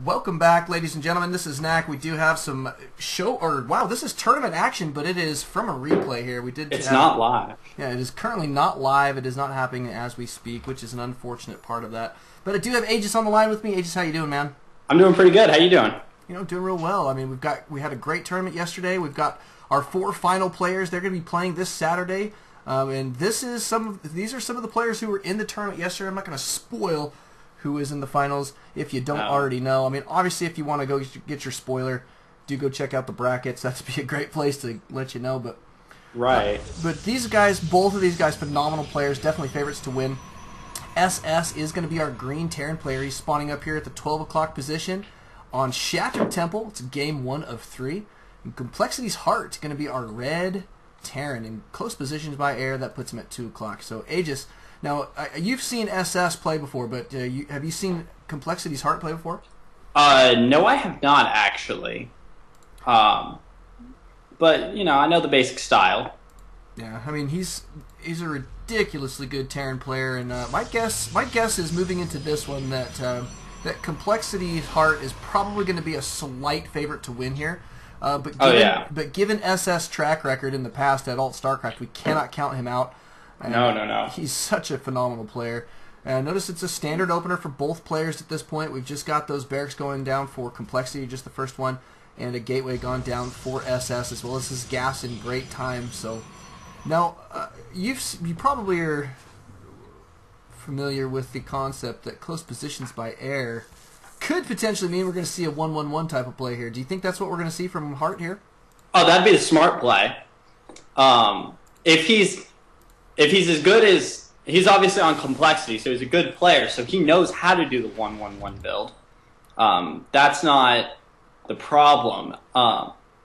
Welcome back, ladies and gentlemen. This is Knack. We do have some wow, this is tournament action, but it is from a replay here. It's not live. Yeah, it is currently not live. It is not happening as we speak, which is an unfortunate part of that. But I do have Aegis on the line with me. Aegis, how you doing, man? I'm doing pretty good. How you doing? You know, doing real well. I mean, we had a great tournament yesterday. We've got our 4 final players. They're going to be playing this Saturday. And these are some of the players who were in the tournament yesterday. I'm not going to spoil who is in the finals if you don't already know. I mean, obviously, if you want to go get your spoiler, do go check out the brackets. That'd be a great place to let you know. But right. But these guys, both of these guys, phenomenal players, definitely favorites to win. SS is going to be our green Terran player. He's spawning up here at the 12 o'clock position on Shattered Temple. It's game 1 of 3. And Complexity's Heart is going to be our red Terran in close positions by air. That puts him at 2 o'clock. So Aegis. Now, you've seen SS play before, but have you seen Complexity's Heart play before? No, I have not, actually. But, you know, I know the basic style. Yeah, I mean, he's a ridiculously good Terran player, and my guess is moving into this one that Complexity's Heart is probably going to be a slight favorite to win here. But given SS track record in the past at Alt StarCraft, we cannot count him out. No. He's such a phenomenal player. Notice it's a standard opener for both players at this point. We've just got those barracks going down for Complexity, just the first one, and a gateway gone down for SS, as well as his gas in great time. So now you probably are familiar with the concept that close positions by air could potentially mean we're going to see a 1-1-1 type of play here. Do you think that's what we're going to see from Heart here? Oh, that'd be the smart play. If he's as good as... He's obviously on Complexity, so he's a good player, so he knows how to do the 1-1-1 build. That's not the problem.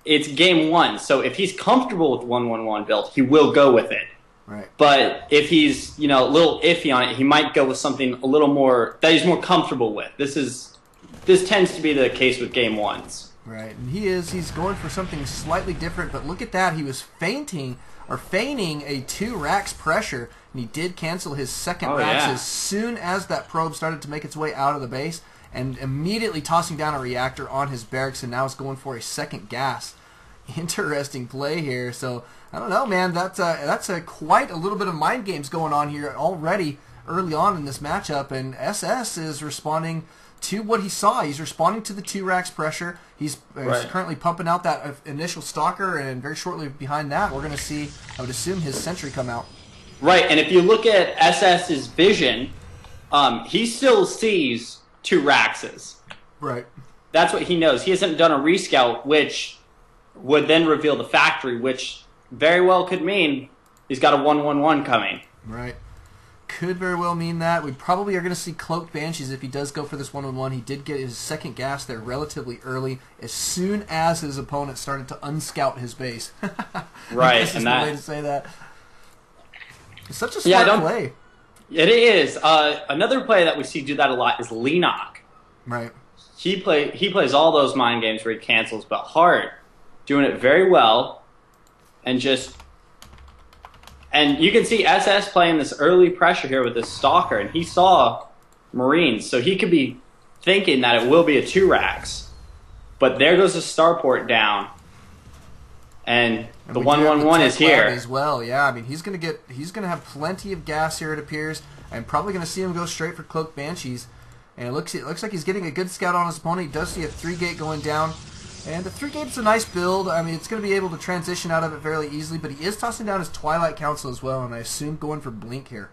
It's game 1, so if he's comfortable with 1-1-1 build, he will go with it. Right. But if he's, you know, a little iffy on it, he might go with something a little more... that he's more comfortable with. This tends to be the case with game 1s. Right, and he's going for something slightly different, but look at that. He was feigning a 2 racks pressure, and he did cancel his second racks as soon as that probe started to make its way out of the base, and immediately tossing down a reactor on his barracks, and now is going for a second gas. Interesting play here. So I don't know, man. That's quite a little bit of mind games going on here already early on in this matchup, and SS is responding to what he saw. He's responding to the 2 racks pressure. He's currently pumping out that initial stalker, and very shortly behind that, we're going to see, I would assume, his sentry come out. Right, and if you look at SS's vision, he still sees 2 raxes. Right. That's what he knows. He hasn't done a rescout, which would then reveal the factory, which very well could mean he's got a 1-1-1 coming. Right. Could very well mean that. We probably are going to see Cloaked Banshees if he does go for this 1-1-1. He did get his second gas there relatively early, as soon as his opponent started to unscout his base. Right, That's and the that way to say that. It's such a smart play. It is. Another play that we see do that a lot is Lenok. Right. He plays all those mind games where he cancels, but Heart doing it very well, and you can see SS playing this early pressure here with this Stalker, and he saw Marines, so he could be thinking that it will be a 2 racks. But there goes the starport down, and the 1-1-1 is here as well. Yeah, I mean he's gonna have plenty of gas here, it appears. I'm probably gonna see him go straight for Cloaked Banshees, and it looks like he's getting a good scout on his opponent. He does see a 3-gate going down. And the 3-gate's a nice build. I mean, it's going to be able to transition out of it fairly easily, but he is tossing down his Twilight Council as well, and I assume going for Blink here.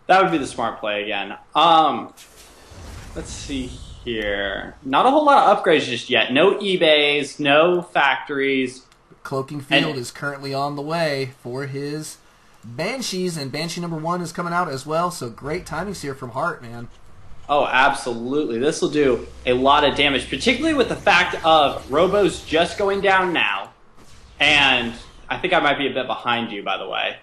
That would be the smart play again. Let's see here. Not a whole lot of upgrades just yet. No eBays, no factories. Cloaking Field is currently on the way for his Banshees, and Banshee number 1 is coming out as well, so great timings here from Heart, man. Oh, absolutely. This will do a lot of damage, particularly with the fact of Robo's just going down now. And I think I might be a bit behind you, by the way.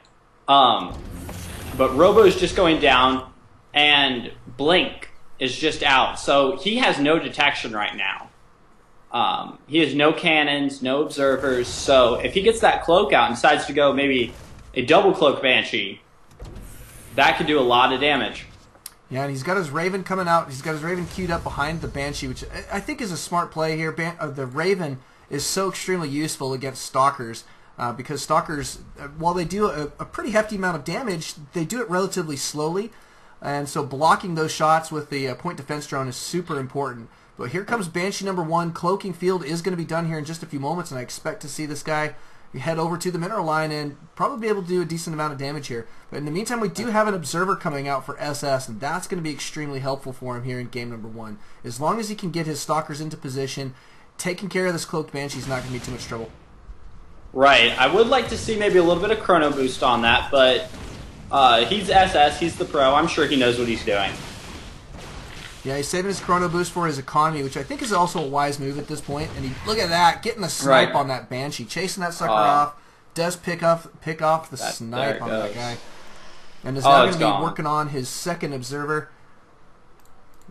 But Robo's just going down, and Blink is just out. So he has no detection right now. He has no cannons, no observers. So if he gets that cloak out and decides to go maybe a double cloak Banshee, that could do a lot of damage. Yeah, and he's got his Raven coming out. He's got his Raven queued up behind the Banshee, which I think is a smart play here. The Raven is so extremely useful against Stalkers because Stalkers, while they do a pretty hefty amount of damage, they do it relatively slowly. And so blocking those shots with the point defense drone is super important. But here comes Banshee number 1. Cloaking field is going to be done here in just a few moments, and I expect to see this guy head over to the mineral line and probably be able to do a decent amount of damage here. But in the meantime, we do have an observer coming out for SS, and that's going to be extremely helpful for him here in game number 1. As long as he can get his stalkers into position, taking care of this cloaked Banshee is not going to be too much trouble. Right. I would like to see maybe a little bit of chrono boost on that, but he's SS, he's the pro. I'm sure he knows what he's doing. Yeah, he's saving his chrono boost for his economy, which I think is also a wise move at this point. And look at that, getting the snipe on that Banshee, chasing that sucker off. Does pick off the snipe on that guy, and is now going to be working on his second observer.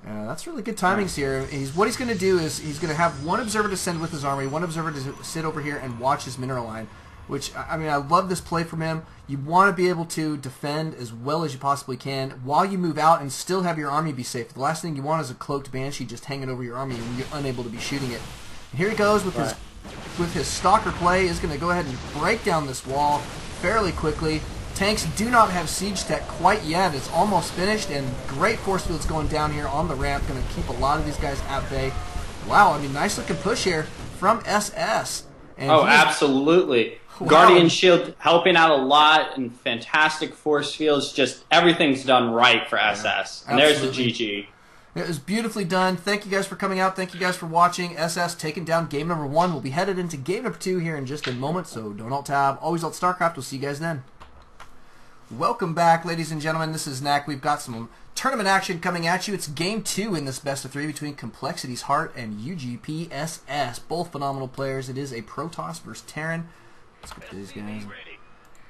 That's really good timings here. What he's going to do is he's going to have one observer to send with his armory, one observer to sit over here and watch his mineral line. Which, I mean, I love this play from him. You want to be able to defend as well as you possibly can while you move out and still have your army be safe. The last thing you want is a cloaked Banshee just hanging over your army and you're unable to be shooting it. And here he goes with his stalker play. Is going to go ahead and break down this wall fairly quickly. Tanks do not have siege tech quite yet. It's almost finished, and great force fields going down here on the ramp. Going to keep a lot of these guys at bay. Wow, I mean, nice looking push here from SS. And absolutely. Wow. Guardian Shield helping out a lot, and fantastic force fields. Just everything's done right for SS. And there's the GG. It was beautifully done. Thank you guys for coming out. Thank you guys for watching. SS taking down game number 1. We'll be headed into game number 2 here in just a moment, so don't alt-tab. Always alt-StarCraft. We'll see you guys then. Welcome back, ladies and gentlemen. This is Knack. We've got some tournament action coming at you. It's game 2 in this best of 3 between coLHeart and uGpSS. Both phenomenal players. It is a Protoss versus Terran. Let's get these guys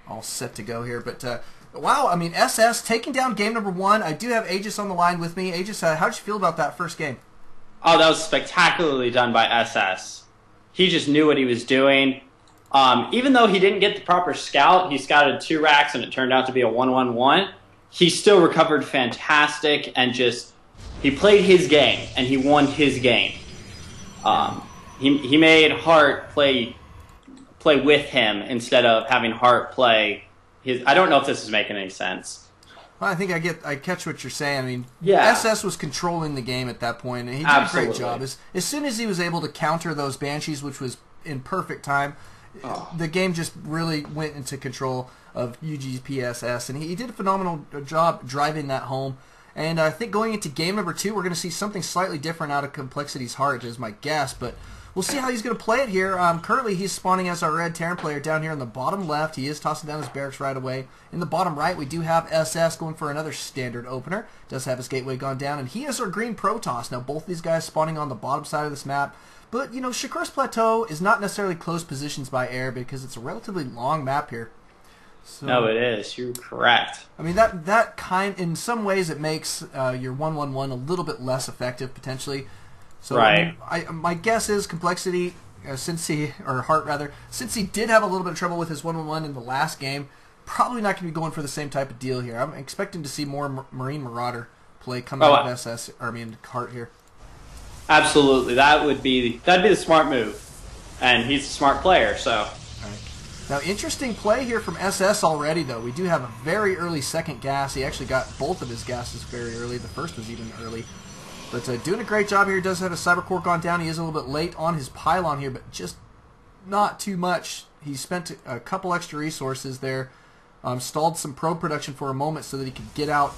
all set to go here. But, wow, I mean, SS taking down game number 1. I do have Aegis on the line with me. Aegis, how did you feel about that first game? Oh, that was spectacularly done by SS. He just knew what he was doing. Even though he didn't get the proper scout, he scouted 2 racks and it turned out to be a 1-1-1. He still recovered fantastic and he played his game and he won his game. He made Heart play with him instead of having Heart play his. I don't know if this is making any sense. Well, I think I catch what you're saying. I mean, SS was controlling the game at that point, and he did a great job. As soon as he was able to counter those Banshees, which was in perfect time, the game just really went into control of uGpSS, and he did a phenomenal job driving that home. And I think going into game number 2, we're going to see something slightly different out of Complexity's Heart, is my guess, but we'll see how he's going to play it here. Currently, he's spawning as our red Terran player down here in the bottom left. He is tossing down his barracks right away. In the bottom right, we do have SS going for another standard opener. Does have his gateway gone down, and he is our green Protoss. Now, both these guys spawning on the bottom side of this map. But, you know, Shakur's Plateau is not necessarily close positions by air because it's a relatively long map here. So, no, it is. You're correct. I mean, in some ways, it makes your 1-1-1 a little bit less effective, potentially. So, right. My guess is Complexity, since he did have a little bit of trouble with his 1-1-1 in the last game, probably not going to be going for the same type of deal here. I'm expecting to see more Marine Marauder play coming out of SS, Heart here. Absolutely, that'd be the smart move, and he's a smart player. So, now interesting play here from SS already. Though we do have a very early second gas. He actually got both of his gases very early. The first was even early, but doing a great job here. Does have a cyber core gone down. He is a little bit late on his pylon here, but just not too much. He spent a couple extra resources there, stalled some probe production for a moment so that he could get out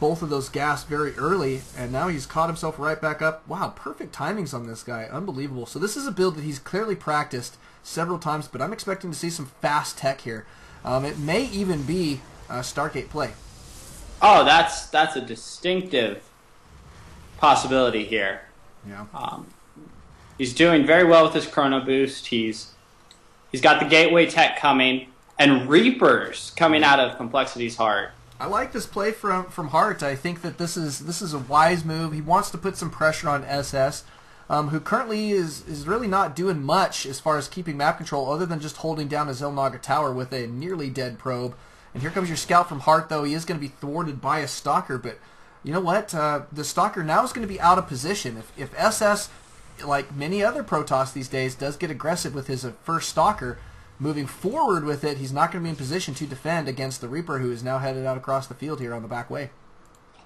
both of those gas very early, and now he's caught himself right back up. Wow, perfect timings on this guy. Unbelievable. So this is a build that he's clearly practiced several times, but I'm expecting to see some fast tech here. It may even be Stargate play. Oh, that's a distinctive possibility here. Yeah. He's doing very well with his chrono boost. He's got the gateway tech coming, and Reapers coming out of Complexity's Heart. I like this play from Heart. I think that this is a wise move. He wants to put some pressure on SS, who currently is really not doing much as far as keeping map control other than just holding down his Zelnaga tower with a nearly dead probe. And here comes your scout from Heart, though. He is going to be thwarted by a stalker, but you know what? The Stalker now is going to be out of position. If SS, like many other Protoss these days, does get aggressive with his first Stalker, moving forward with it, he's not going to be in position to defend against the Reaper, who is now headed out across the field here on the back way.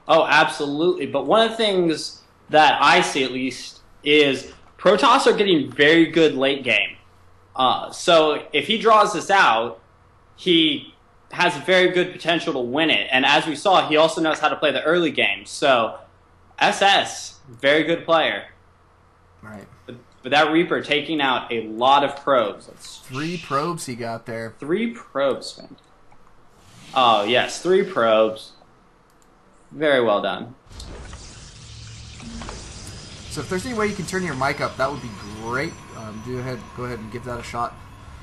Oh, absolutely. But one of the things that I see, at least, is Protoss are getting very good late game. So if he draws this out, he has very good potential to win it. And as we saw, he also knows how to play the early game. So SS, very good player. Right. But that Reaper taking out a lot of probes. That's 3 probes he got there. 3 probes, man. Oh, yes, 3 probes. Very well done. So if there's any way you can turn your mic up, that would be great. Go ahead and give that a shot.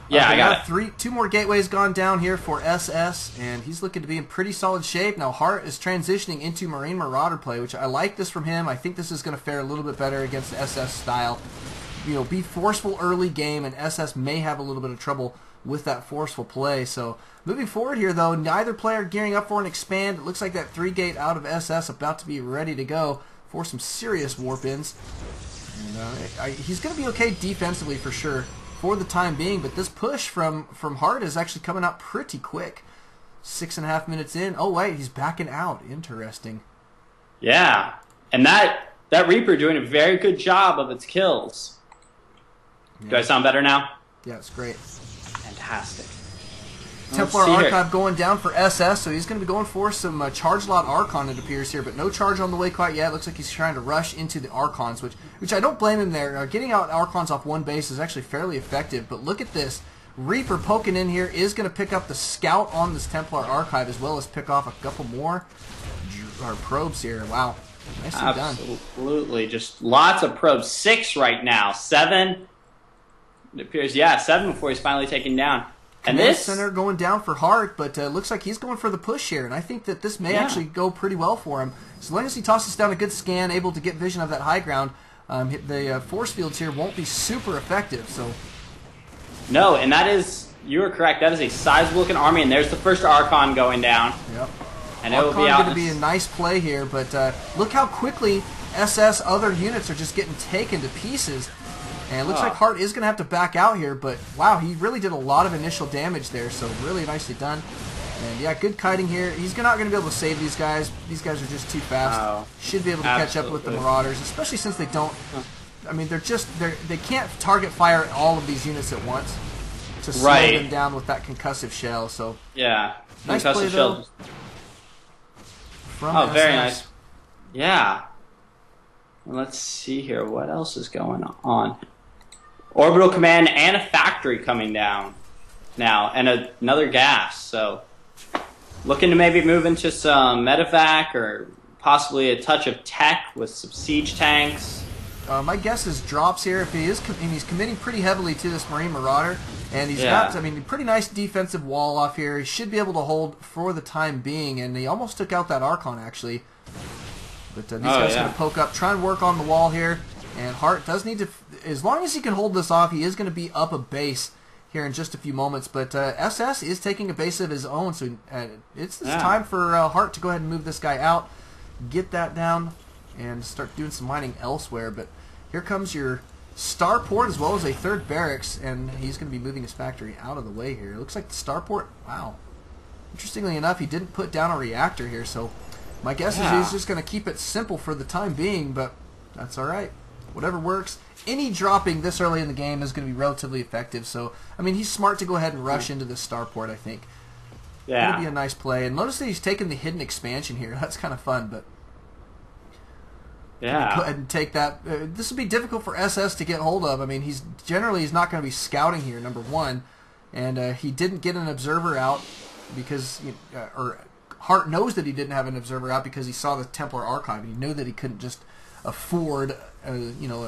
Yeah, I got it. 2 more gateways gone down here for SS, and he's looking to be in pretty solid shape. Now Hart is transitioning into Marine Marauder play, which I like this from him. I think this is going to fare a little bit better against the SS style. You know, be forceful early game, and SS may have a little bit of trouble with that forceful play. So moving forward here, though, neither player gearing up for an expand. It looks like that 3-gate out of SS about to be ready to go for some serious warp-ins. And he's going to be okay defensively for sure for the time being, but this push from Hart is actually coming out pretty quick. 6.5 minutes in. Oh, wait, he's backing out. Interesting. Yeah, and that Reaper doing a very good job of its kills. Yeah. Do I sound better now? Yeah, it's great. Fantastic. Templar Archive going down for SS, so he's going to be going for some Charge Lot Archon, it appears here, but no charge on the way quite yet. Looks like he's trying to rush into the Archons, which I don't blame him there. Getting out Archons off one base is actually fairly effective, but look at this. Reaper poking in here is going to pick up the Scout on this Templar Archive, as well as pick off a couple more probes here. Wow. Nicely done. Absolutely. Just lots of probes. 6 right now. 7. It appears, yeah, 7 before he's finally taken down. And Command this Center going down for Hart, but looks like he's going for the push here, and I think that this may actually go pretty well for him. As long as he tosses down a good scan, able to get vision of that high ground, the force fields here won't be super effective. So, no, and that is, you are correct, that is a sizable-looking army, and there's the first Archon going down. Yep. And it will be out. Going to be a nice play here, but look how quickly SS other units are just getting taken to pieces. And it looks like Hart is going to have to back out here, but wow, he really did a lot of initial damage there, so really nicely done. And yeah, good kiting here. He's not going to be able to save these guys. These guys are just too fast. Should be able to catch up with the Marauders, especially since they don't. I mean, they can't target fire all of these units at once to slow them down with that concussive shell. So yeah, nice play though. From very nice. Yeah. Let's see here. What else is going on? Orbital command and a factory coming down now, and another gas. So looking to maybe move into some medevac or possibly a touch of tech with some siege tanks. My guess is drops here. If he's committing pretty heavily to this Marine Marauder, and he's got, I mean, pretty nice defensive wall off here. He should be able to hold for the time being, and he almost took out that Archon actually. But these guys are going to poke up, try and work on the wall here. And Hart does need to, as long as he can hold this off, he is going to be up a base here in just a few moments. But SS is taking a base of his own, so it's time for Hart to go ahead and move this guy out, get that down, and start doing some mining elsewhere. But here comes your starport as well as a 3rd barracks, and he's going to be moving his factory out of the way here. It looks like the starport, wow. Interestingly enough, he didn't put down a reactor here, so my guess is he's just going to keep it simple for the time being, but that's all right. Whatever works. Any dropping this early in the game is going to be relatively effective. So, I mean, he's smart to go ahead and rush into the starport, I think. Yeah. It'll be a nice play. And notice that he's taking the hidden expansion here. That's kind of fun, but go ahead and take that. This will be difficult for SS to get hold of. I mean, he's not going to be scouting here, number one. And he didn't get an observer out because, or Hart knows that he didn't have an observer out because he saw the Templar Archive, and he knew that he couldn't just afford a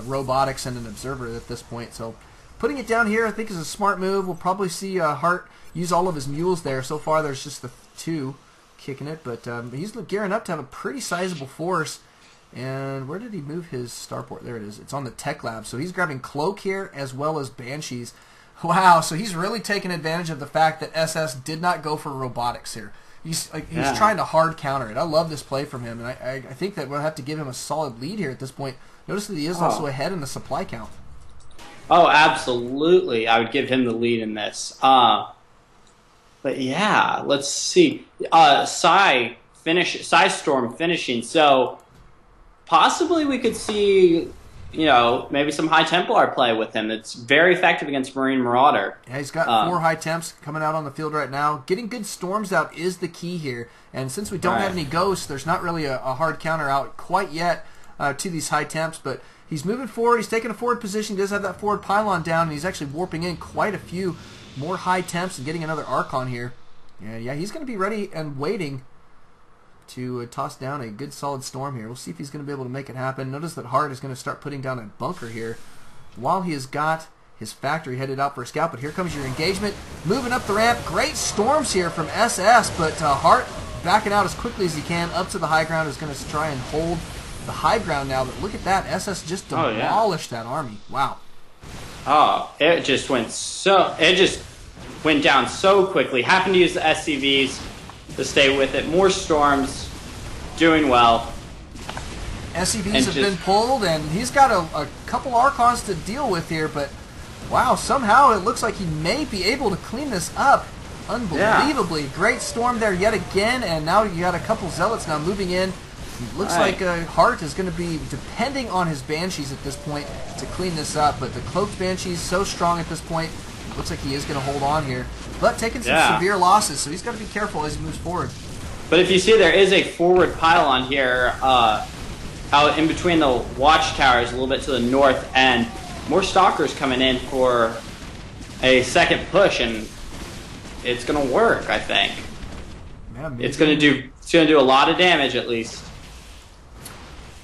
robotics and an observer at this point. So putting it down here I think is a smart move. We'll probably see Hart use all of his mules there. So far there's just the 2 kicking it, but he's gearing up to have a pretty sizable force. And where did he move his starport? There it is. It's on the tech lab. So he's grabbing Cloak here as well as Banshees. Wow, so he's really taking advantage of the fact that SS did not go for robotics here. He's trying to hard counter it. I love this play from him, and I think that we'll have to give him a solid lead here at this point. Notice that he is also ahead in the supply count. Oh, absolutely. I would give him the lead in this. But yeah, let's see. Storm finishing. So possibly we could see, maybe some high Templar play with him. It's very effective against Marine Marauder. Yeah, he's got 4 high temps coming out on the field right now. Getting good storms out is the key here. And since we don't have any ghosts, there's not really a hard counter out quite yet to these high temps. But he's moving forward. He's taking a forward position. He does have that forward pylon down, and he's actually warping in quite a few more high temps and getting another Archon here. Yeah, he's going to be ready and waiting to toss down a good solid storm here. We'll see if he's going to be able to make it happen. Notice that Hart is going to start putting down a bunker here while he has got his factory headed out for a scout. But here comes your engagement. Moving up the ramp. Great storms here from SS, but Hart backing out as quickly as he can up to the high ground. Is going to try and hold the high ground now. But look at that. SS just demolished that army. Wow. Oh, it just went down so quickly. Happened to use the SCVs to stay with it. More storms, doing well. SCVs have been pulled, and he's got a couple Archons to deal with here, but wow, somehow it looks like he may be able to clean this up. Unbelievably. Yeah. Great storm there yet again, and now you got a couple Zealots now moving in. It looks like Hart is going to be depending on his Banshees at this point to clean this up, but the Cloaked Banshees so strong at this point. Looks like he is going to hold on here, but taking some severe losses, so he's got to be careful as he moves forward. But if you see, there is a forward pylon here out in between the watchtowers a little bit to the north, and more Stalkers coming in for a second push, and it's going to work, I think. Yeah, it's going to do a lot of damage at least.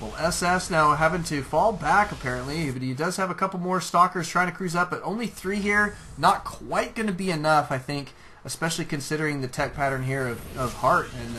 Well, SS now having to fall back, apparently, but he does have a couple more Stalkers trying to cruise up, but only 3 here. Not quite going to be enough, I think, especially considering the tech pattern here of Hart. And,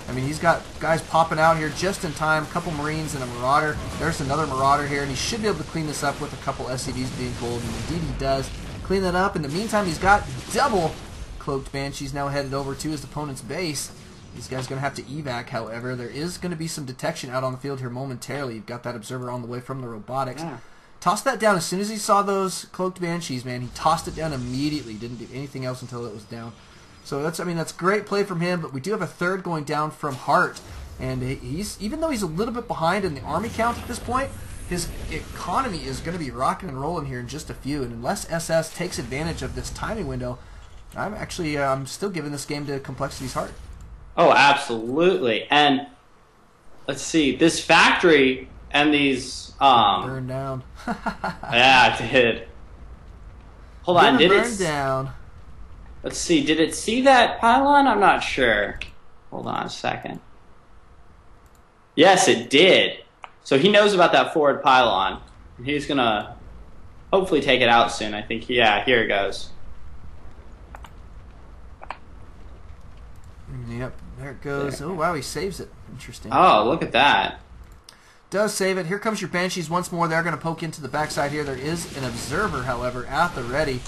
I mean, he's got guys popping out here just in time, a couple Marines and a Marauder. There's another Marauder here, and he should be able to clean this up with a couple SCVs being pulled, and indeed he does. Clean that up. In the meantime, he's got double Cloaked Banshees now headed over to his opponent's base. These guys are going to have to evac, however. There is going to be some detection out on the field here momentarily. You've got that observer on the way from the robotics. Yeah. Tossed that down as soon as he saw those Cloaked Banshees, man. He tossed it down immediately. Didn't do anything else until it was down. So that's great play from him, but we do have a third going down from Hart. And even though he's a little bit behind in the army count at this point, his economy is going to be rocking and rolling here in just a few. And unless SS takes advantage of this timing window, I'm still giving this game to Complexity's Hart. Oh, absolutely. And let's see, this factory and these burned down. Yeah, it did. Hold on, did it burn down? Let's see, did it see that pylon? I'm not sure. Hold on a second. Yes, it did. So he knows about that forward pylon. He's gonna hopefully take it out soon. I think. Yeah, here it goes. Yep, there it goes. There. Oh, wow, he saves it. Interesting. Oh, look at that. Does save it. Here comes your Banshees once more. They're going to poke into the backside here. There is an observer, however, at the ready.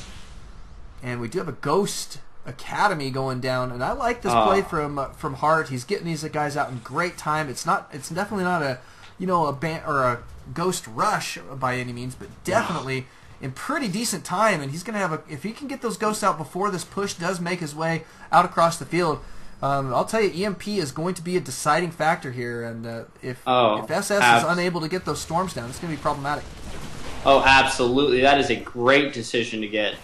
And we do have a Ghost Academy going down. And I like this play from Hart. He's getting these guys out in great time. It's definitely not a Ghost rush by any means, but definitely in pretty decent time. And he's going to have if he can get those Ghosts out before this push does make his way out across the field. I'll tell you, EMP is going to be a deciding factor here, and if SS is unable to get those storms down, it's going to be problematic. Oh, absolutely. That is a great decision to get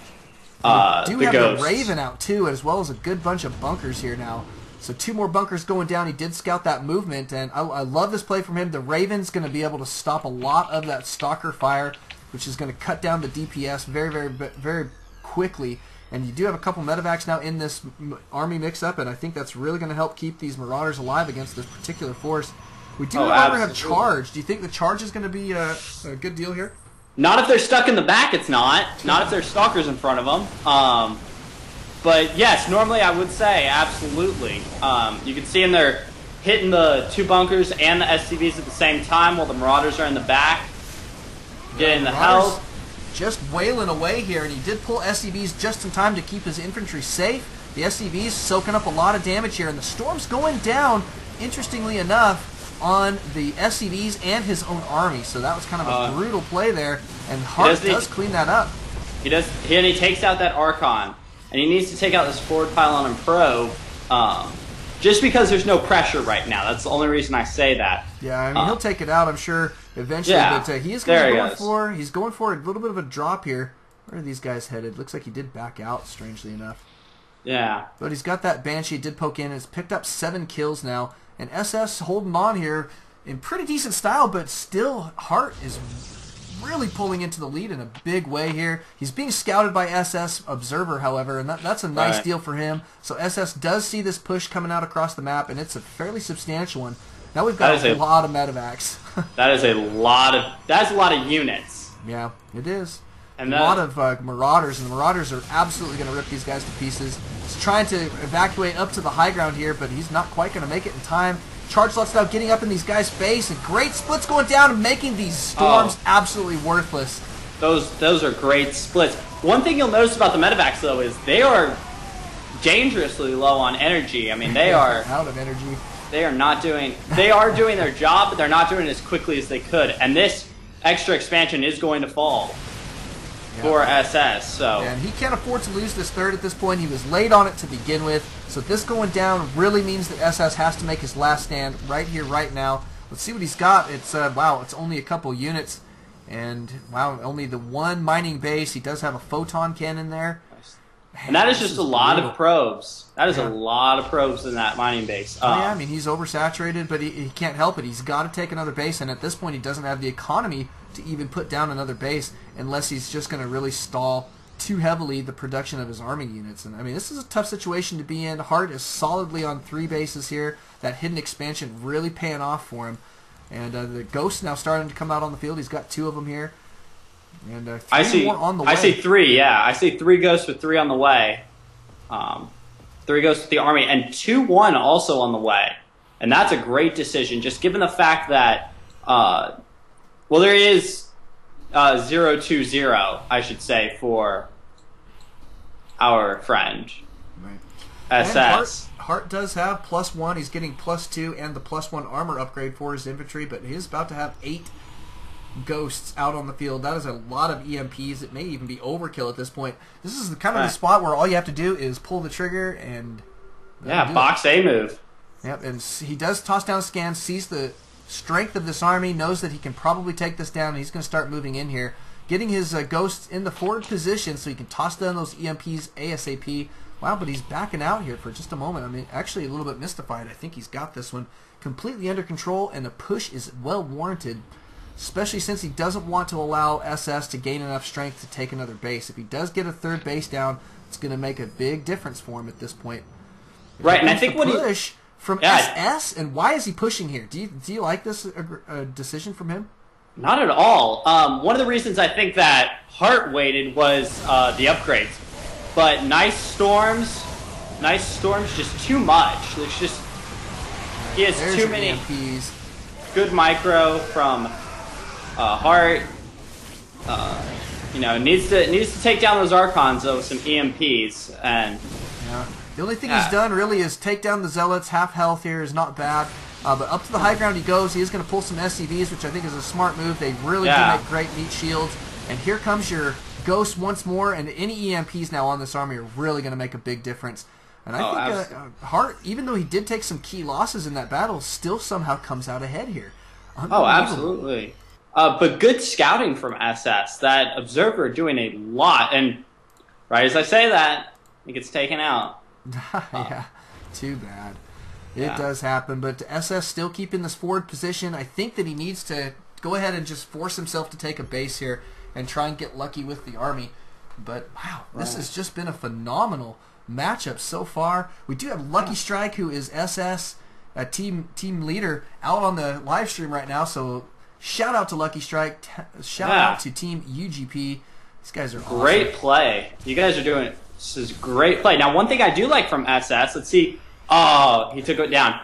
we do have the Raven out, too, as well as a good bunch of bunkers here now. So 2 more bunkers going down. He did scout that movement, and I love this play from him. The Raven's going to be able to stop a lot of that Stalker fire, which is going to cut down the DPS very, very, very quickly. And you do have a couple medevacs now in this army mix-up, and I think that's really going to help keep these Marauders alive against this particular force. We do no longer have charge. Do you think the charge is going to be a good deal here? Not if they're stuck in the back, it's not. Not if there's Stalkers in front of them. But yes, normally I would say absolutely. You can see them there hitting the 2 bunkers and the SCVs at the same time while the Marauders are in the back, getting the health. Just wailing away here, and he did pull SCVs just in time to keep his infantry safe. The SCV's soaking up a lot of damage here, and the Storm's going down, interestingly enough, on the SCVs and his own army. So that was kind of a brutal play there, and Heart does clean that up. He does, and he takes out that Archon, and he needs to take out this forward pylon and probe, just because there's no pressure right now. That's the only reason I say that. Yeah, I mean, he'll take it out, I'm sure, eventually, yeah, but he is going for, he's going for a little bit of a drop here. Where are these guys headed? Looks like he did back out, strangely enough. Yeah. But he's got that Banshee, did poke in, and has picked up 7 kills now. And SS holding on here in pretty decent style, but still Heart is really pulling into the lead in a big way here. He's being scouted by SS Observer, however, and that's a nice deal for him. So SS does see this push coming out across the map, and it's a fairly substantial one. Now we've got a lot of medevacs. That's a lot of units. Yeah, it is. And a lot of Marauders, and the Marauders are absolutely going to rip these guys to pieces. He's trying to evacuate up to the high ground here, but he's not quite going to make it in time. Charge Slot's now getting up in these guys' face, and great splits going down and making these Storms absolutely worthless. Those are great splits. One thing you'll notice about the medevacs, though, is they are dangerously low on energy. I mean, they are out of energy. They are not doing. They are doing their job, but they're not doing it as quickly as they could. And this extra expansion is going to fall for SS. So and he can't afford to lose this third at this point. He was late on it to begin with. So this going down really means that SS has to make his last stand right here, right now. Let's see what he's got. It's wow, it's only a couple units, and wow, only the one mining base. He does have a photon cannon there. And that is just a lot of probes. That is a lot of probes in that mining base. Yeah, I mean, he's oversaturated, but he can't help it. He's got to take another base, and at this point he doesn't have the economy to even put down another base unless he's just going to really stall too heavily the production of his army units. And I mean, this is a tough situation to be in. Heart is solidly on 3 bases here. That hidden expansion really paying off for him. And the Ghosts now starting to come out on the field. He's got 2 of them here. And 3 more on the way. I see 3, yeah. I see 3 Ghosts with 3 on the way. 3 Ghosts with the army, and 2-1 also on the way. And that's a great decision, just given the fact that, well, there is 0-2-0, I should say, for our friend. Right. SS. Heart does have +1. He's getting +2 and the +1 armor upgrade for his infantry, but he's about to have 8 Ghosts out on the field. That is a lot of EMPs. It may even be overkill at this point. This is the kind of the spot where all you have to do is pull the trigger and box A move. Yep, and he does toss down a scan, sees the strength of this army, knows that he can probably take this down, and he's going to start moving in here, getting his Ghosts in the forward position so he can toss down those EMPs ASAP. Wow, but he's backing out here for just a moment. I mean, actually a little bit mystified. I think he's got this one completely under control, and the push is well warranted, especially since he doesn't want to allow SS to gain enough strength to take another base. If he does get a 3rd base down, it's going to make a big difference for him at this point. Right, and I think what push from SS, and why is he pushing here? Do you like this decision from him? Not at all. One of the reasons I think that Heart waited was the upgrades. But nice storms, just too much. It's just he has too many EMPs. Good micro from Heart. You know, needs to take down those Archons though with some EMPs, and the only thing he's done really is take down the Zealots. Half health here is not bad. But up to the high ground he goes. He is going to pull some SCVs, which I think is a smart move. They really do make great meat shields. And here comes your Ghost once more, and any EMPs now on this army are really going to make a big difference. And I think Heart, even though he did take some key losses in that battle, still somehow comes out ahead here. Oh, absolutely. But good scouting from SS. That Observer doing a lot, and right as I say that, he gets taken out. Yeah, too bad. It does happen, but SS still keeping this forward position. I think that he needs to go ahead and just force himself to take a base here and try and get lucky with the army. But wow, this has just been a phenomenal matchup so far. We do have Lucky Strike, who is SS team leader, out on the live stream right now. So shout out to Lucky Strike. Shout out to Team UGP. These guys are great play. You guys are doing it. This is great play. Now, one thing I do like from SS. Let's see. Oh, he took it down.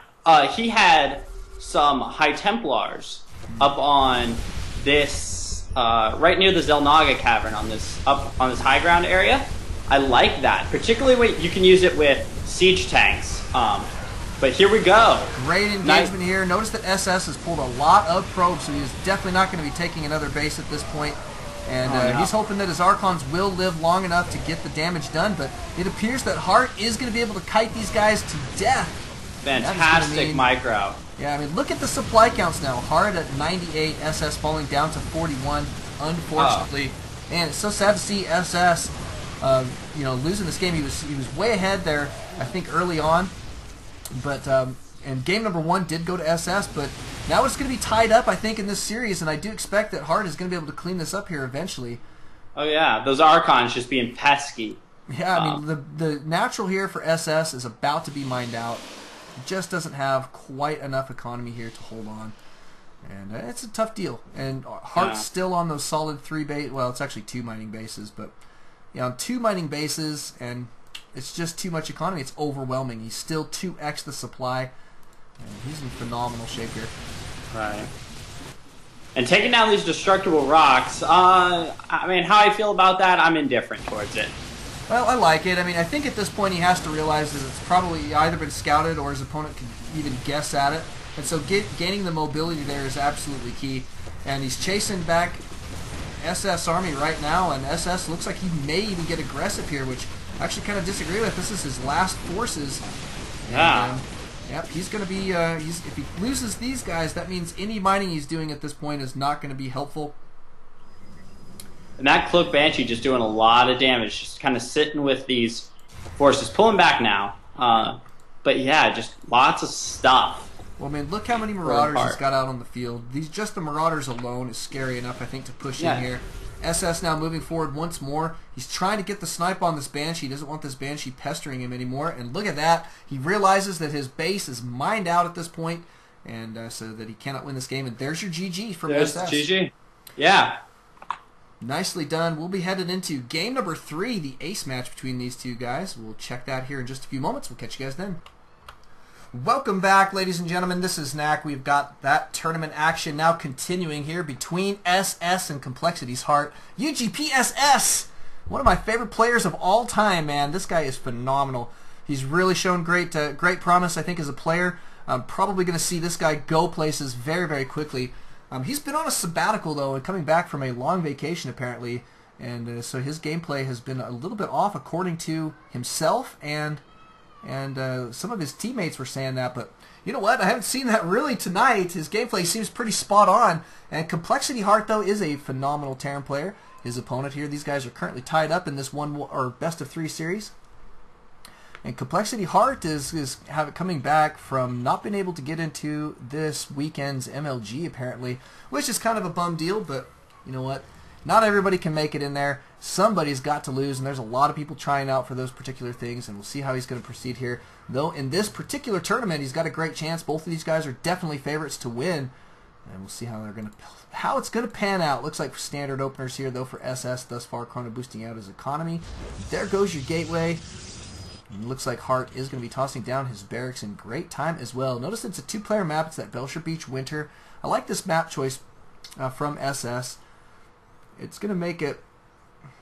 He had some High Templars up on this. Right near the Zelnaga cavern on this high ground area, I like that, particularly when you can use it with siege tanks. But here we go. Great engagement here. Notice that SS has pulled a lot of probes, so he's definitely not going to be taking another base at this point. And he's hoping that his Archons will live long enough to get the damage done, but it appears that Heart is going to be able to kite these guys to death. Fantastic micro. Yeah, I mean, look at the supply counts now. Heart at 98, SS falling down to 41, unfortunately. And it's so sad to see SS, losing this game. He was way ahead there, I think, early on. But and game number 1 did go to SS, but now it's going to be tied up, I think, in this series, and I do expect that Heart is going to be able to clean this up here eventually. Oh yeah, those Archons just being pesky. Yeah, I mean, the natural here for SS is about to be mined out. It just doesn't have quite enough economy here to hold on. And it's a tough deal. And Heart's still on those solid 3 base. Well, it's actually 2 mining bases, but on 2 mining bases, and it's just too much economy. It's overwhelming. He's still 2x the supply, and he's in phenomenal shape here. Right. And taking down these destructible rocks, I mean, how I feel about that, I'm indifferent towards it. Well, I like it. I mean, I think at this point he has to realize that it's probably either been scouted or his opponent can even guess at it. And so gaining the mobility there is absolutely key. And he's chasing back SS Army right now, and SS looks like he may even get aggressive here, which I actually kind of disagree with. This is his last forces. Yeah. And, yep, he's going to be, if he loses these guys, that means any mining he's doing at this point is not going to be helpful. And that Cloak Banshee just doing a lot of damage, just kind of sitting with these forces. Pulling back now. But yeah, just lots of stuff. Well, man, look how many Marauders he's got out on the field. Just the Marauders alone is scary enough, I think, to push in here. SS now moving forward once more. He's trying to get the snipe on this Banshee. He doesn't want this Banshee pestering him anymore. And look at that. He realizes that his base is mined out at this point, and so that he cannot win this game. And there's your GG from SS. There's GG. Yeah. Nicely done. We'll be headed into game number 3, the ace match between these two guys. We'll check that here in just a few moments. We'll catch you guys then. Welcome back, ladies and gentlemen. This is Knack. We've got that tournament action now continuing here between SS and Complexity's Heart. uGpSS, one of my favorite players of all time, man. This guy is phenomenal. He's really shown great promise, I think, as a player. I'm probably going to see this guy go places very, very quickly. He's been on a sabbatical, though, and coming back from a long vacation, apparently. And so his gameplay has been a little bit off, according to himself, and some of his teammates were saying that, but you know what? I haven't seen that really tonight. His gameplay seems pretty spot on. And Complexity Heart, though, is a phenomenal Terran player. His opponent here, these guys are currently tied up in this best of 3 series. And Complexity Heart is coming back from not being able to get into this weekend's MLG, apparently, which is kind of a bum deal, but you know what? Not everybody can make it in there. Somebody's got to lose, and there's a lot of people trying out for those particular things, and we'll see how he's going to proceed here. Though in this particular tournament, he's got a great chance. Both of these guys are definitely favorites to win, and we'll see how it's going to pan out. Looks like standard openers here, though, for SS thus far. Chrono boosting out his economy. There goes your gateway. And looks like Heart is going to be tossing down his barracks in great time as well. Notice it's a 2-player map. It's that Belcher Beach Winter. I like this map choice from SS. It's going to make it,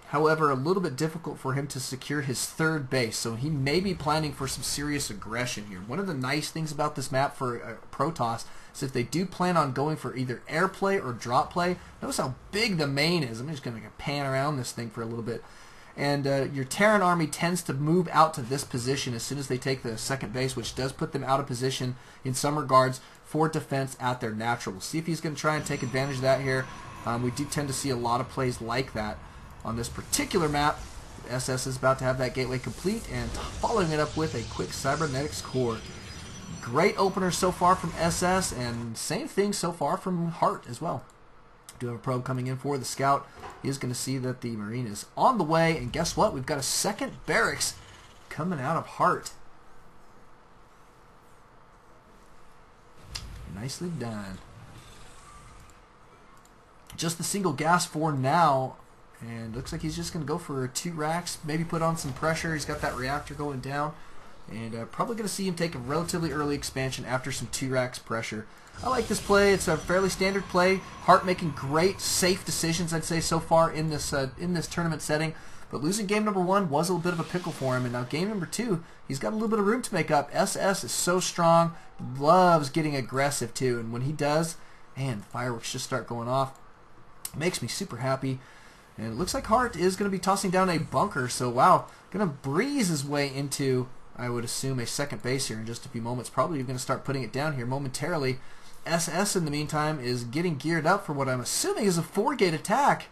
however, a little bit difficult for him to secure his 3rd base, so he may be planning for some serious aggression here. One of the nice things about this map for Protoss is if they do plan on going for either air play or drop play, notice how big the main is. I'm just going to pan around this thing for a little bit. And your Terran army tends to move out to this position as soon as they take the 2nd base, which does put them out of position in some regards for defense at their natural. We'll see if he's going to try and take advantage of that here. We do tend to see a lot of plays like that on this particular map. SS is about to have that gateway complete and following it up with a quick cybernetics core. Great opener so far from SS, and same thing so far from Heart as well. Do have a probe coming in for the scout. He is going to see that the Marine is on the way, and guess what? We've got a 2nd barracks coming out of Heart. Nicely done. Just the single gas for now, and looks like he's just going to go for 2 racks, maybe put on some pressure. He's got that reactor going down, and probably going to see him take a relatively early expansion after some 2 racks pressure. I like this play. It's a fairly standard play. Heart making great, safe decisions, I'd say, so far in this tournament setting. But losing game number 1 was a little bit of a pickle for him, and now game number 2, he's got a little bit of room to make up. SS is so strong, loves getting aggressive too, and when he does, man, fireworks just start going off. It makes me super happy. And it looks like Heart is going to be tossing down a bunker, so wow, going to breeze his way into, I would assume, a second base here in just a few moments. Probably going to start putting it down here momentarily. SS, in the meantime, is getting geared up for what I'm assuming is a 4-gate attack.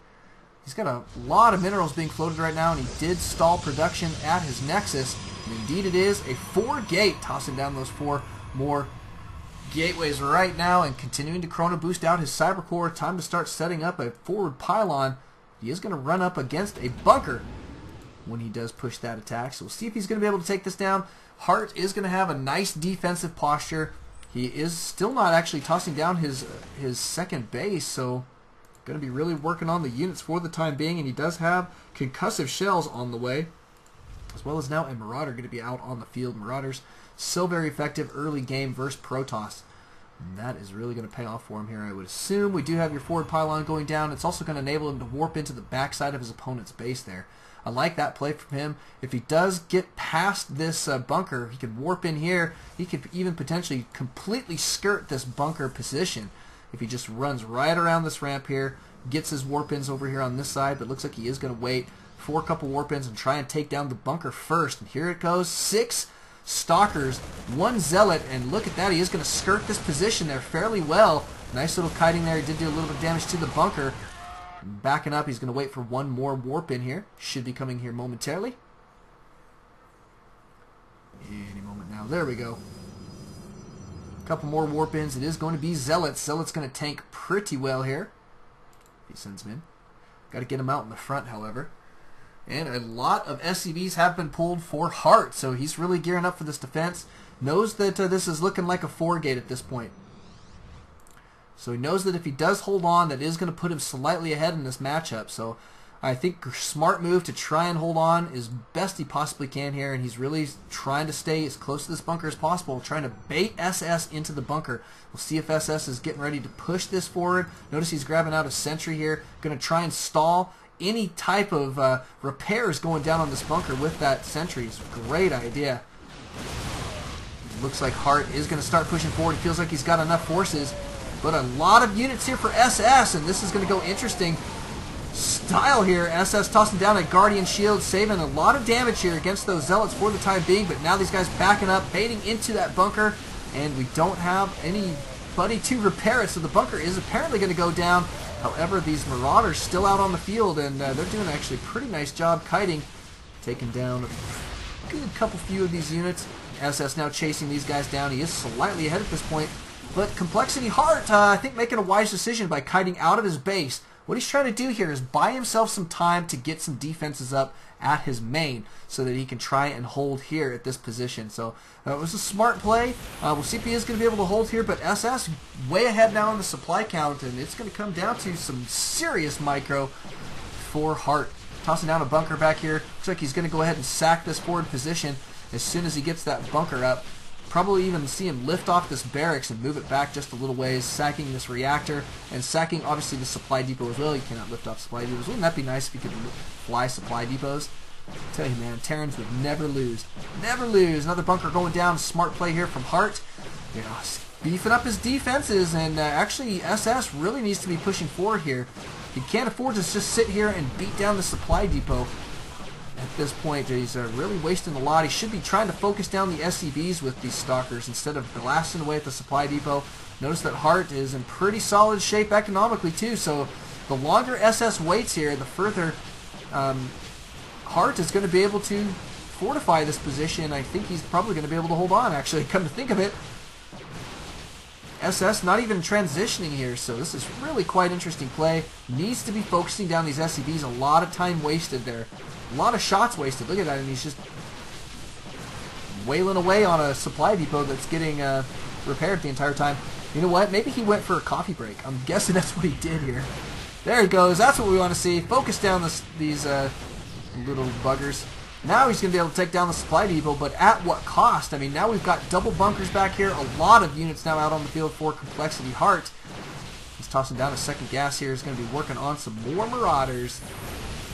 He's got a lot of minerals being floated right now, and he did stall production at his Nexus. And indeed it is a 4-gate, tossing down those 4 more gateways right now and continuing to chrono boost out his cyber core. Time to start setting up a forward pylon. He is going to run up against a bunker when he does push that attack. So we'll see if he's going to be able to take this down. Heart is going to have a nice defensive posture. He is still not actually tossing down his second base, so going to be really working on the units for the time being, and he does have concussive shells on the way, as well as now a Marauder going to be out on the field. Marauders still very effective early game versus Protoss. And that is really going to pay off for him here, I would assume. We do have your forward pylon going down. It's also going to enable him to warp into the backside of his opponent's base there. I like that play from him. If he does get past this bunker, he could warp in here. He could even potentially completely skirt this bunker position if he just runs right around this ramp here, gets his warp-ins over here on this side, but looks like he is going to wait for a couple warp-ins and try and take down the bunker first. And here it goes. 6 Stalkers, 1 Zealot, and look at that. He is going to skirt this position there fairly well. Nice little kiting there. He did do a little bit of damage to the bunker. Backing up, he's going to wait for 1 more warp in here. Should be coming here momentarily. Any moment now. There we go. A couple more warp ins. It is going to be Zealots. Zealot's going to tank pretty well here. He sends him in. Got to get him out in the front, however. And a lot of SCVs have been pulled for Heart, so he's really gearing up for this defense. Knows that this is looking like a 4-gate at this point. So he knows that if he does hold on, that is going to put him slightly ahead in this matchup. So I think a smart move to try and hold on is best he possibly can here, and he's really trying to stay as close to this bunker as possible, trying to bait SS into the bunker. We'll see if SS is getting ready to push this forward. Notice he's grabbing out a sentry here, going to try and stall any type of repairs going down on this bunker with that sentry. It's a great idea. Looks like Heart is going to start pushing forward. It feels like he's got enough forces, but a lot of units here for SS, and this is going to go interesting style here. SS tossing down a Guardian Shield, saving a lot of damage here against those Zealots for the time being, but now these guys backing up, baiting into that bunker, and we don't have anybody to repair it, so the bunker is apparently going to go down. However, these Marauders still out on the field, and they're doing actually a pretty nice job kiting, taking down a good few of these units. SS now chasing these guys down. He is slightly ahead at this point, but Complexity Heart, I think, making a wise decision by kiting out of his base. What he's trying to do here is buy himself some time to get some defenses up at his main so that he can try and hold here at this position. So it was a smart play. We'll see if he is going to be able to hold here, but SS way ahead now on the supply count, and it's going to come down to some serious micro for Heart. Tossing down a bunker back here. Looks like he's going to go ahead and sack this forward position as soon as he gets that bunker up. Probably even see him lift off this barracks and move it back just a little ways, sacking this reactor and sacking obviously the supply depot as well. You cannot lift off supply depots. Wouldn't that be nice if you could fly supply depots? I tell you, man, Terrans would never lose. Never lose. Another bunker going down. Smart play here from Heart. You know, beefing up his defenses, and actually SS really needs to be pushing forward here. He can't afford to just sit here and beat down the supply depot. At this point, he's really wasting a lot. He should be trying to focus down the SCVs with these Stalkers instead of blasting away at the supply depot. Notice that Heart is in pretty solid shape economically too, so the longer SS waits here, the further Heart is going to be able to fortify this position. I think he's probably going to be able to hold on, actually, come to think of it. SS not even transitioning here, so this is really quite interesting play. Needs to be focusing down these SCVs. A lot of time wasted there. A lot of shots wasted. Look at that, and he's just wailing away on a supply depot that's getting repaired the entire time. You know what? Maybe he went for a coffee break. I'm guessing that's what he did here. There he goes. That's what we want to see. Focus down these little buggers. Now he's going to be able to take down the supply depot, but at what cost? I mean, now we've got double bunkers back here. A lot of units now out on the field for Complexity Heart. He's tossing down a second gas here. He's going to be working on some more Marauders.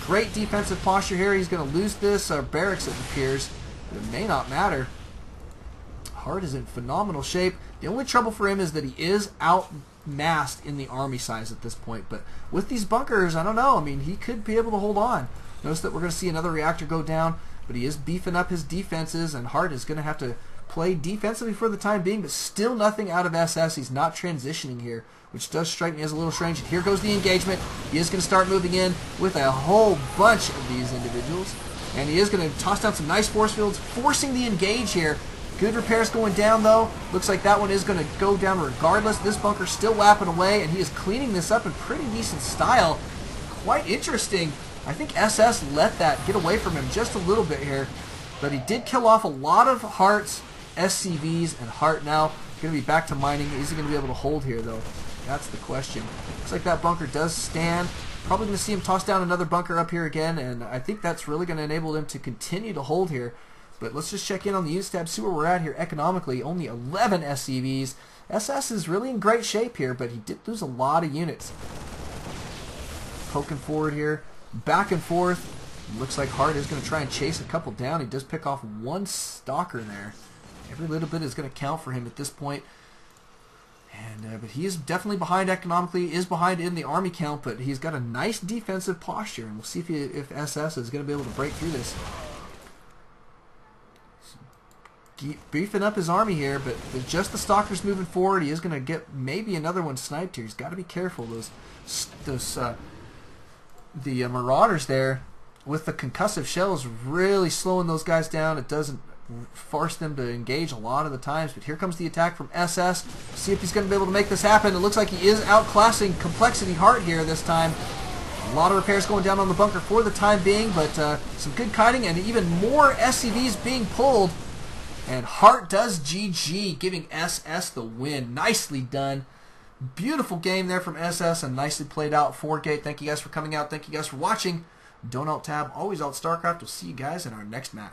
great defensive posture here. He's going to lose this barracks, it appears, but it may not matter. Heart is in phenomenal shape. The only trouble for him is that he is outmassed in the army size at this point. But with these bunkers, I don't know. I mean, he could be able to hold on. Notice that we're going to see another reactor go down, but he is beefing up his defenses, and Heart is going to have to play defensively for the time being, but still nothing out of SS. He's not transitioning here, which does strike me as a little strange. And here goes the engagement. He is going to start moving in with a whole bunch of these individuals, and he is going to toss down some nice force fields, forcing the engage here. Good repairs going down, though. Looks like that one is going to go down regardless. This bunker's still lapping away, and he is cleaning this up in pretty decent style. Quite interesting. I think SS let that get away from him just a little bit here, but he did kill off a lot of Hearts, SCVs, and Heart now going to be back to mining. Is he going to be able to hold here, though? That's the question. Looks like that bunker does stand. Probably going to see him toss down another bunker up here again, and I think that's really going to enable him to continue to hold here. But let's just check in on the use tab, see where we're at here economically. Only 11 SCVs. SS is really in great shape here, but he did lose a lot of units. Poking forward here, back and forth. Looks like Heart is going to try and chase a couple down. He does pick off one stalker there. Every little bit is going to count for him at this point. And but he is definitely behind economically, is behind in the army count, but he's got a nice defensive posture, and we'll see if SS is going to be able to break through this. Beefing up his army here, but with just the stalkers moving forward, he is going to get maybe another one sniped here. He's got to be careful. The marauders there with the concussive shells really slowing those guys down. It doesn't force them to engage a lot of the times, but here comes the attack from SS. See if he's going to be able to make this happen. It looks like he is outclassing Complexity Heart here this time. A lot of repairs going down on the bunker for the time being, but some good kiting and even more SCVs being pulled. And Heart does GG, giving SS the win. Nicely done. Beautiful game there from SS and nicely played out for Gate. Thank you guys for coming out. Thank you guys for watching. Don't alt tab, always alt StarCraft. We'll see you guys in our next match.